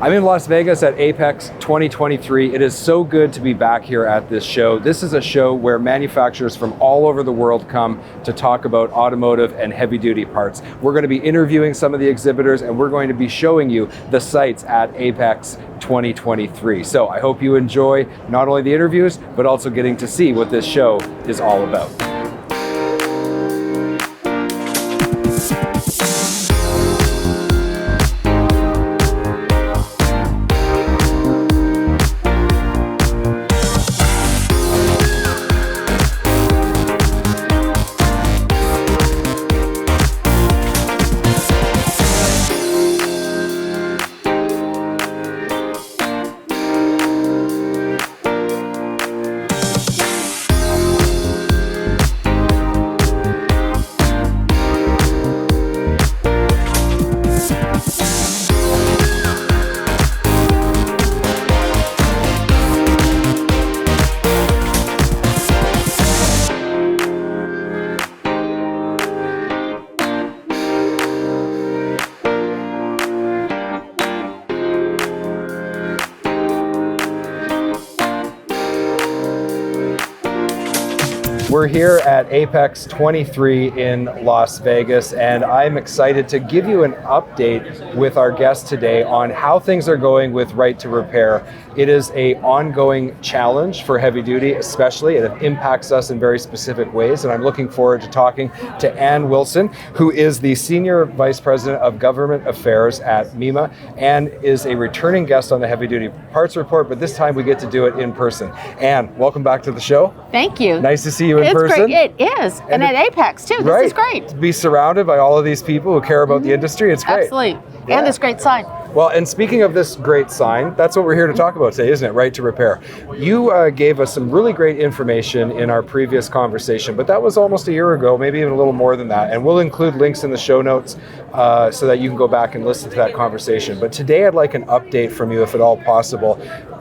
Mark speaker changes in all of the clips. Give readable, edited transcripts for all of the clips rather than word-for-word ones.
Speaker 1: I'm in Las Vegas at AAPEX 2023. It is so good to be back here at this show. This is a show where manufacturers from all over the world come to talk about automotive and heavy duty parts. We're going to be interviewing some of the exhibitors and we're going to be showing you the sites at AAPEX 2023. So I hope you enjoy not only the interviews, but also getting to see what this show is all about. We're here at AAPEX 23 in Las Vegas, and I'm excited to give you an update with our guest today on how things are going with Right to Repair. It is an ongoing challenge for heavy duty, especially. It impacts us in very specific ways, and I'm looking forward to talking to Ann Wilson, who is the Senior Vice President of Government Affairs at MEMA, and is a returning guest on the Heavy Duty Parts Report, but this time we get to do it in person. Ann, welcome back to the show.
Speaker 2: Thank you.
Speaker 1: Nice to see you in person.
Speaker 2: Great. It is. And at AAPEX too. This is great.
Speaker 1: To be surrounded by all of these people who care about the industry, it's great.
Speaker 2: Absolutely.
Speaker 1: Yeah.
Speaker 2: And this great sign.
Speaker 1: Well, and speaking of this great sign, that's what we're here to talk about today, isn't it? Right to Repair. You gave us some really great information in our previous conversation, but that was almost a year ago, maybe even a little more than that. And we'll include links in the show notes so that you can go back and listen to that conversation. But today I'd like an update from you, if at all possible.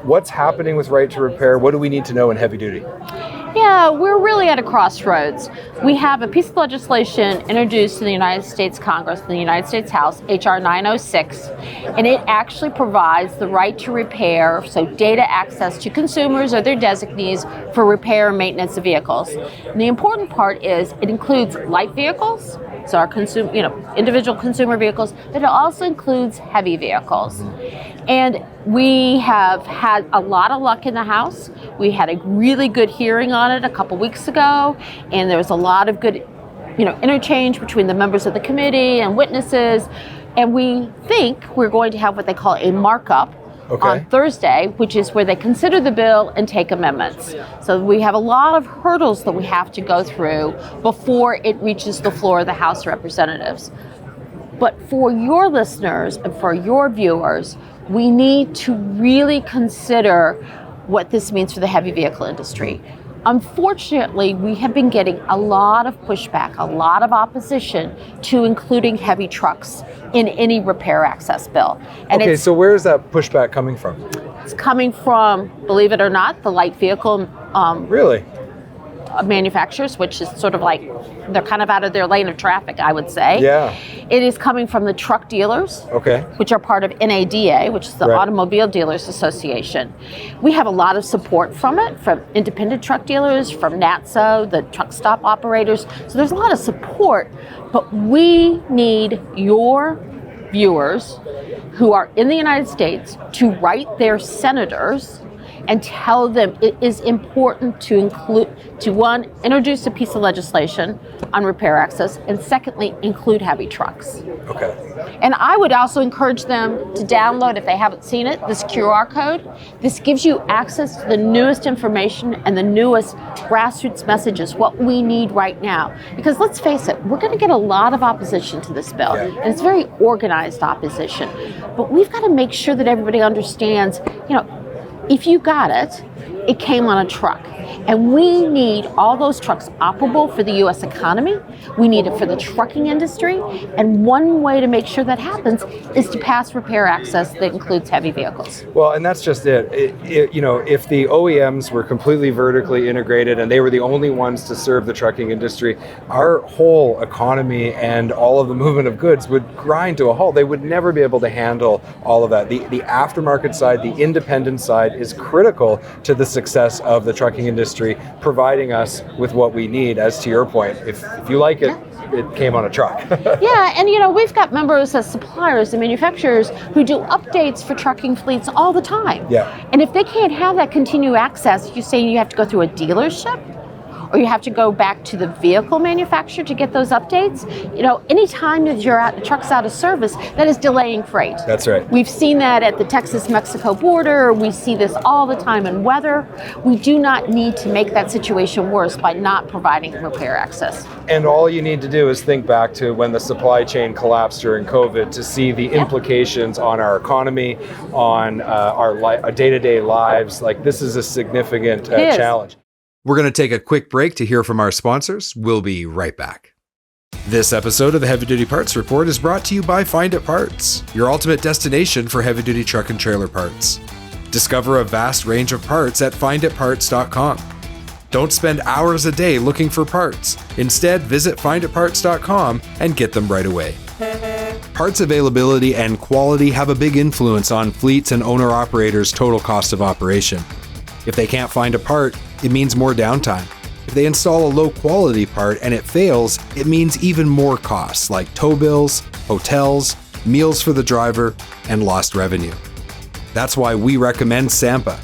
Speaker 1: What's happening with Right to Repair? What do we need to know in heavy duty?
Speaker 2: Yeah, we're really at a crossroads. We have a piece of legislation introduced in the United States Congress, in the United States House, HR 906, and it actually provides the right to repair, so data access to consumers or their designees for repair and maintenance of vehicles. And the important part is it includes light vehicles, so our individual consumer vehicles, but it also includes heavy vehicles. And we have had a lot of luck in the House. We had a really good hearing on it a couple weeks ago, and there was a lot of good, interchange between the members of the committee and witnesses. And we think we're going to have what they call a markup on Thursday, which is where they consider the bill and take amendments. So we have a lot of hurdles that we have to go through before it reaches the floor of the House of Representatives. But for your listeners and for your viewers, we need to really consider what this means for the heavy vehicle industry. Unfortunately, we have been getting a lot of pushback, a lot of opposition to including heavy trucks in any repair access bill. And
Speaker 1: so where is that pushback coming from?
Speaker 2: It's coming from, believe it or not, the light vehicle
Speaker 1: really?
Speaker 2: Manufacturers, which is sort of like, they're kind of out of their lane of traffic, I would say.
Speaker 1: Yeah.
Speaker 2: It is coming from the truck dealers, which are part of NADA, which is the Automobile Dealers Association. We have a lot of support from it, from independent truck dealers, from NATSO, the truck stop operators. So there's a lot of support, but we need your viewers who are in the United States to write their senators and tell them it is important to one, introduce a piece of legislation on repair access, and secondly, include heavy trucks. And I would also encourage them to download, if they haven't seen it, this QR code. This gives you access to the newest information and the newest grassroots messages, what we need right now. Because let's face it, we're going to get a lot of opposition to this bill, and it's very organized opposition. But we've got to make sure that everybody understands, if you got it, it came on a truck. And we need all those trucks operable for the U.S. economy. We need it for the trucking industry. And one way to make sure that happens is to pass repair access that includes heavy vehicles.
Speaker 1: Well, and that's just it. If the OEMs were completely vertically integrated and they were the only ones to serve the trucking industry, our whole economy and all of the movement of goods would grind to a halt. They would never be able to handle all of that. The aftermarket side, the independent side is critical to the success of the trucking industry, providing us with what we need, as to your point. If you like it, it came on a truck.
Speaker 2: Yeah, and we've got members as suppliers and manufacturers who do updates for trucking fleets all the time.
Speaker 1: Yeah.
Speaker 2: And if they can't have that continued access, you're saying you have to go through a dealership? Or you have to go back to the vehicle manufacturer to get those updates. Anytime that a truck's out of service, that is delaying freight.
Speaker 1: That's right.
Speaker 2: We've seen that at the Texas-Mexico border. We see this all the time in weather. We do not need to make that situation worse by not providing repair access.
Speaker 1: And all you need to do is think back to when the supply chain collapsed during COVID to see the implications on our economy, on our day-to-day lives. Like, this is a significant challenge. We're going to take a quick break to hear from our sponsors. We'll be right back. This episode of the Heavy Duty Parts Report is brought to you by Find It Parts, your ultimate destination for heavy-duty truck and trailer parts. Discover a vast range of parts at finditparts.com. Don't spend hours a day looking for parts. Instead, visit finditparts.com and get them right away. Parts availability and quality have a big influence on fleets and owner-operators' total cost of operation. If they can't find a part, it means more downtime. If they install a low-quality part and it fails, it means even more costs like tow bills, hotels, meals for the driver, and lost revenue. That's why we recommend Sampa.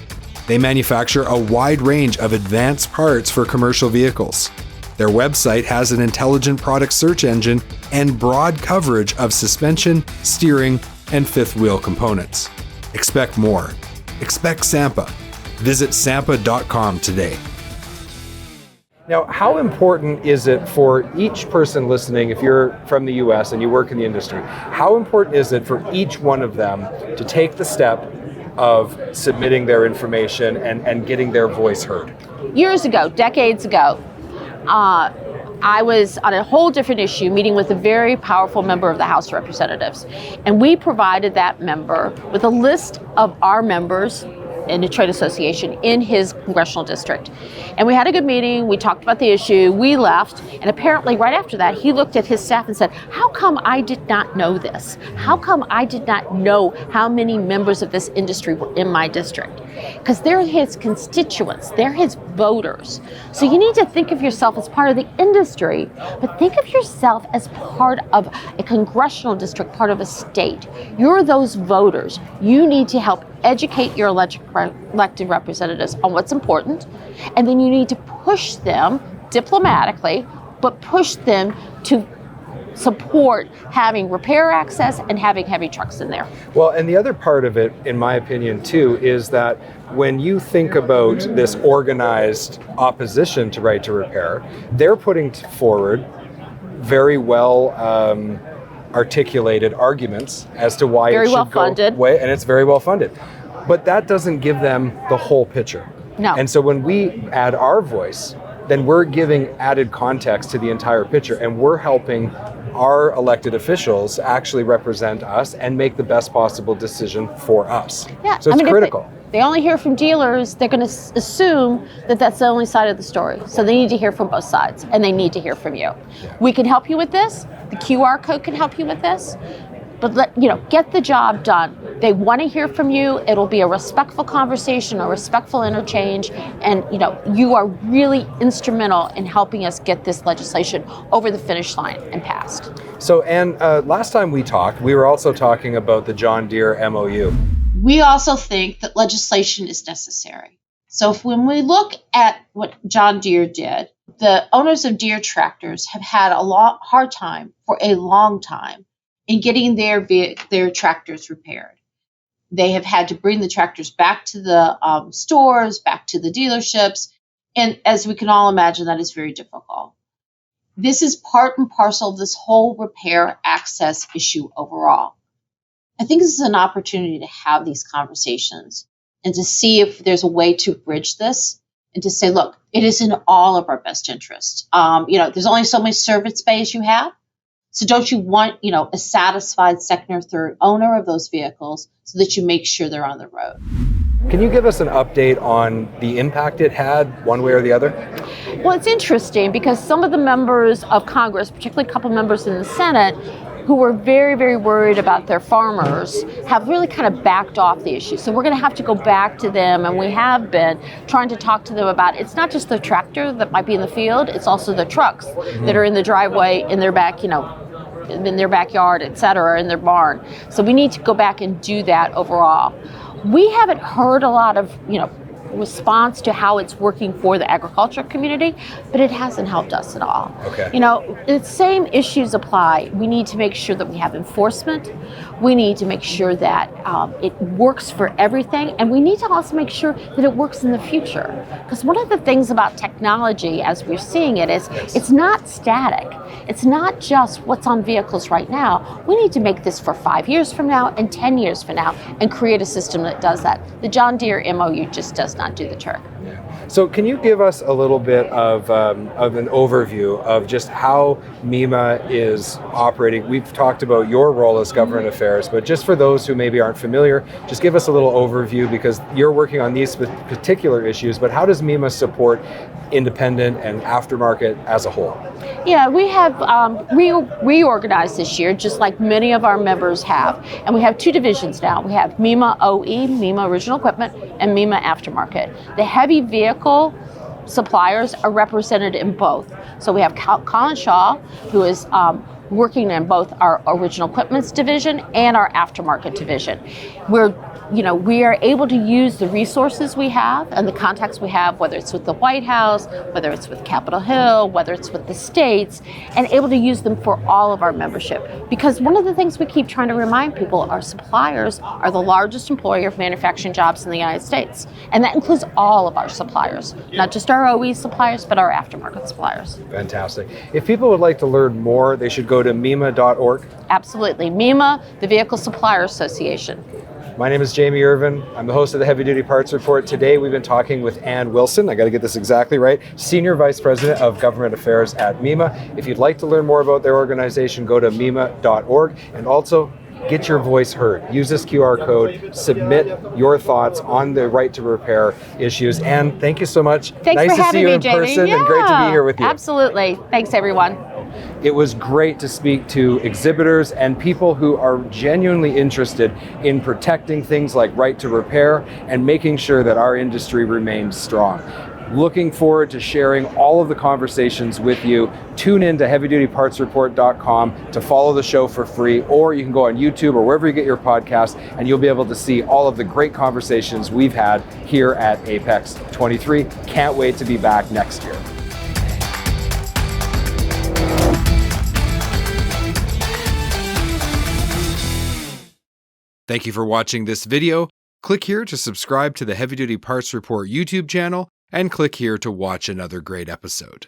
Speaker 1: They manufacture a wide range of advanced parts for commercial vehicles. Their website has an intelligent product search engine and broad coverage of suspension, steering, and fifth wheel components. Expect more. Expect Sampa. Visit sampa.com today. Now, how important is it for each person listening, if you're from the US and you work in the industry, how important is it for each one of them to take the step of submitting their information and getting their voice heard?
Speaker 2: Years ago, decades ago, I was on a whole different issue, meeting with a very powerful member of the House of Representatives. And we provided that member with a list of our members in a trade association in his congressional district. And we had a good meeting, we talked about the issue, we left, and apparently right after that, he looked at his staff and said, how come I did not know this? How come I did not know how many members of this industry were in my district? Because they're his constituents, they're his voters. So you need to think of yourself as part of the industry, but think of yourself as part of a congressional district, part of a state. You're those voters. You need to help educate your elected representatives on what's important, and then you need to push them diplomatically, but push them to support having repair access and having heavy trucks in there.
Speaker 1: Well, and the other part of it, in my opinion, too, is that when you think about this organized opposition to right to repair, they're putting forward very well articulated arguments as to why
Speaker 2: very
Speaker 1: it should
Speaker 2: well
Speaker 1: go
Speaker 2: funded.
Speaker 1: away, and it's very well funded. But that doesn't give them the whole picture.
Speaker 2: No.
Speaker 1: And so when we add our voice, then we're giving added context to the entire picture, and we're helping our elected officials actually represent us and make the best possible decision for us.
Speaker 2: Yeah,
Speaker 1: So it's critical.
Speaker 2: If they only hear from dealers, they're going to assume that that's the only side of the story. So they need to hear from both sides, and they need to hear from you.
Speaker 1: Yeah.
Speaker 2: We can help you with this. The QR code can help you with this. But get the job done. They want to hear from you. It'll be a respectful conversation, a respectful interchange, and you are really instrumental in helping us get this legislation over the finish line and passed.
Speaker 1: So, Anne, last time we talked, we were also talking about the John Deere MOU.
Speaker 3: We also think that legislation is necessary. So when we look at what John Deere did, the owners of Deere tractors have had a hard time for a long time in getting their tractors repaired. They have had to bring the tractors back to the stores, back to the dealerships, and as we can all imagine, that is very difficult. This is part and parcel of this whole repair access issue overall. I think this is an opportunity to have these conversations and to see if there's a way to bridge this and to say, look, it is in all of our best interest. There's only so much service space you have. So don't you want, a satisfied second or third owner of those vehicles so that you make sure they're on the road?
Speaker 1: Can you give us an update on the impact it had one way or the other?
Speaker 2: Well, it's interesting because some of the members of Congress, particularly a couple members in the Senate, who were very, very worried about their farmers, have really kind of backed off the issue. So we're going to have to go back to them, and we have been trying to talk to them about it's not just the tractor that might be in the field, it's also the trucks that are in the driveway, in their back, in their backyard, et cetera, in their barn. So we need to go back and do that overall. We haven't heard a lot of, response to how it's working for the agriculture community, but it hasn't helped us at all.
Speaker 1: Okay.
Speaker 2: The same issues apply. We need to make sure that we have enforcement. We need to make sure that it works for everything, and we need to also make sure that it works in the future. Because one of the things about technology, as we're seeing it, is it's not static. It's not just what's on vehicles right now. We need to make this for 5 years from now and 10 years from now and create a system that does that. The John Deere MOU just does not do the trick.
Speaker 1: Yeah. So can you give us a little bit of an overview of just how MEMA is operating? We've talked about your role as government affairs, but just for those who maybe aren't familiar, just give us a little overview because you're working on these particular issues, but how does MEMA support independent and aftermarket as a whole?
Speaker 2: Yeah, we have reorganized this year, just like many of our members have. And we have two divisions now. We have MEMA OE, MEMA Original Equipment, and MEMA Aftermarket. The heavy vehicle suppliers are represented in both. So we have Colin Shaw, who is working in both our Original Equipments division and our Aftermarket division. We are able to use the resources we have and the contacts we have, whether it's with the White House, whether it's with Capitol Hill, whether it's with the states, and able to use them for all of our membership. Because one of the things we keep trying to remind people, our suppliers are the largest employer of manufacturing jobs in the United States. And that includes all of our suppliers, not just our OE suppliers, but our aftermarket suppliers.
Speaker 1: Fantastic. If people would like to learn more, they should go to MEMA.org.
Speaker 2: Absolutely. MEMA, the Vehicle Supplier Association.
Speaker 1: My name is Jamie Irvin. I'm the host of the Heavy Duty Parts Report. Today we've been talking with Ann Wilson, I got to get this exactly right, Senior Vice President of Government Affairs at MEMA. If you'd like to learn more about their organization, go to MEMA.org and also get your voice heard. Use this QR code, submit your thoughts on the right to repair issues. Ann, thank you so much.
Speaker 2: Thanks
Speaker 1: nice
Speaker 2: for
Speaker 1: to
Speaker 2: having
Speaker 1: see you
Speaker 2: me,
Speaker 1: in
Speaker 2: Jamie.
Speaker 1: person and great to be here with you.
Speaker 2: Absolutely. Thanks, everyone.
Speaker 1: It was great to speak to exhibitors and people who are genuinely interested in protecting things like right to repair and making sure that our industry remains strong. Looking forward to sharing all of the conversations with you. Tune in to heavydutypartsreport.com to follow the show for free, or you can go on YouTube or wherever you get your podcast and you'll be able to see all of the great conversations we've had here at AAPEX 23. Can't wait to be back next year. Thank you for watching this video. Click here to subscribe to the Heavy Duty Parts Report YouTube channel and click here to watch another great episode.